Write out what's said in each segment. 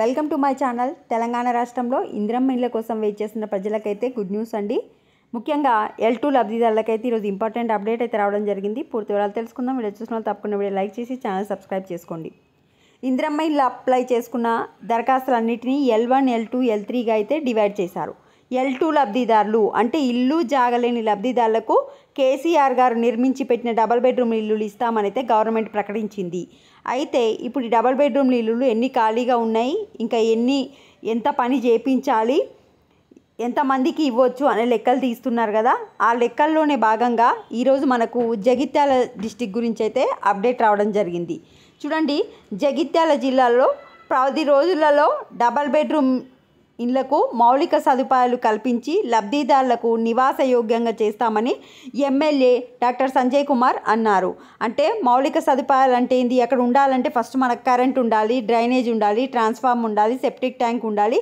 Welcome to my channel. Telangana రాష్ట్రంలో ఇందిరమ్మ ఇళ్ల కోసం వెయిట్ చేస్తున్న ప్రజలకైతే గుడ్ న్యూస్ అండి. ముఖ్యంగా L2 లబ్ధిదారులకైతే ఈరోజు ఇంపార్టెంట్ అప్డేట్ అయితే రావడం జరిగింది. పూర్తి వివరాలు తెలుసుకుందాం. వీడియో చూసిన వాళ్ళు తప్పకుండా వీడియో లైక్ చేసి ఛానల్ సబ్స్క్రైబ్ చేసుకోండి. ఇందిరమ్మ ఇల్లు అప్లై చేసుకున్న దరఖాస్తులన్నింటినీ L1, L2, L3గా అయితే డివైడ్ చేశారు. L2 లబ్ధిదారులు అంటే ఇల్లు జాగలేని లబ్ధిదారులకు కేసీఆర్ గారు నిర్మించి పెట్టిన డబల్ బెడ్రూమ్ ఇల్లులు ఇస్తామని అయితే గవర్నమెంట్ ప్రకటించింది. అయితే ఇప్పుడు ఈ డబల్ బెడ్రూమ్ ఇల్లులు ఎన్ని ఖాళీగా ఉన్నాయి, ఇంకా ఎంత పని చేయించాలి, ఎంతమందికి ఇవ్వచ్చు అనే లెక్కలు తీస్తున్నారు కదా. ఆ లెక్కల్లోనే భాగంగా ఈరోజు మనకు జగిత్యాల డిస్టిక్ గురించి అయితే అప్డేట్ రావడం జరిగింది. చూడండి, జగిత్యాల జిల్లాలో 10 రోజులలో డబల్ బెడ్రూమ్ ఇళ్లకు మౌలిక సదుపాయాలు కల్పించి లబ్ధిదారులకు నివాస యోగ్యంగా చేస్తామని ఎమ్మెల్యే డాక్టర్ సంజయ్ కుమార్ అన్నారు. అంటే మౌలిక సదుపాయాలు అంటే ఏంది, అక్కడ ఉండాలంటే ఫస్ట్ మనకు కరెంట్ ఉండాలి, డ్రైనేజ్ ఉండాలి, ట్రాన్స్ఫార్మ్ ఉండాలి, సెప్టిక్ ట్యాంక్ ఉండాలి.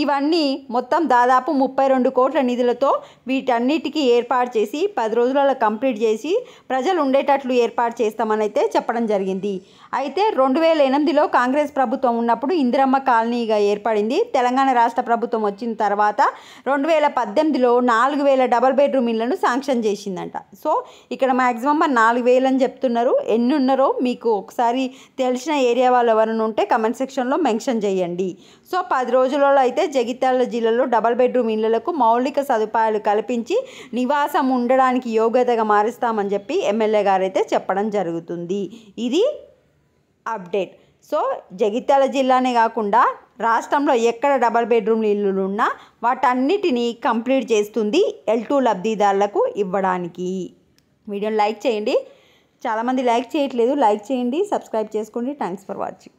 ఇవన్నీ మొత్తం దాదాపు 32 కోట్ల నిధులతో వీటన్నిటికీ ఏర్పాటు చేసి 10 రోజులలో కంప్లీట్ చేసి ప్రజలు ఉండేటట్లు ఏర్పాటు చేస్తామని అయితే చెప్పడం జరిగింది. అయితే 2008లో కాంగ్రెస్ ప్రభుత్వం ఉన్నప్పుడు ఇందిరమ్మ కాలనీగా ఏర్పడింది. తెలంగాణ రాష్ట్ర ప్రభుత్వం వచ్చిన తర్వాత 2018లో 4000 డబల్ బెడ్రూమ్ ఇళ్లను శాంక్షన్ చేసిందంట. సో ఇక్కడ మ్యాక్సిమం 4000 అని చెప్తున్నారు. ఎన్ని ఉన్నారో మీకు ఒకసారి తెలిసిన ఏరియా వాళ్ళు ఎవరైనా ఉంటే కమెంట్ సెక్షన్లో మెన్షన్ చేయండి. సో 10 రోజులలో అయితే జగిత్యాల జిల్లాలో డబల్ బెడ్రూమ్ ఇళ్లకు మౌలిక సదుపాయాలు కల్పించి నివాసం ఉండడానికి యోగ్యతగా మారుస్తామని చెప్పి ఎమ్మెల్యే గారు అయితే చెప్పడం జరుగుతుంది. ఇది అప్డేట్. సో జగిత్యాల జిల్లానే కాకుండా రాష్ట్రంలో ఎక్కడ డబల్ బెడ్రూమ్ ఇల్లులు ఉన్నా వాటన్నిటినీ కంప్లీట్ చేస్తుంది L2 లబ్ధిదారులకు ఇవ్వడానికి. వీడియోని లైక్ చేయండి. చాలామంది లైక్ చేయట్లేదు, లైక్ చేయండి, సబ్స్క్రైబ్ చేసుకోండి. Thanks for watching.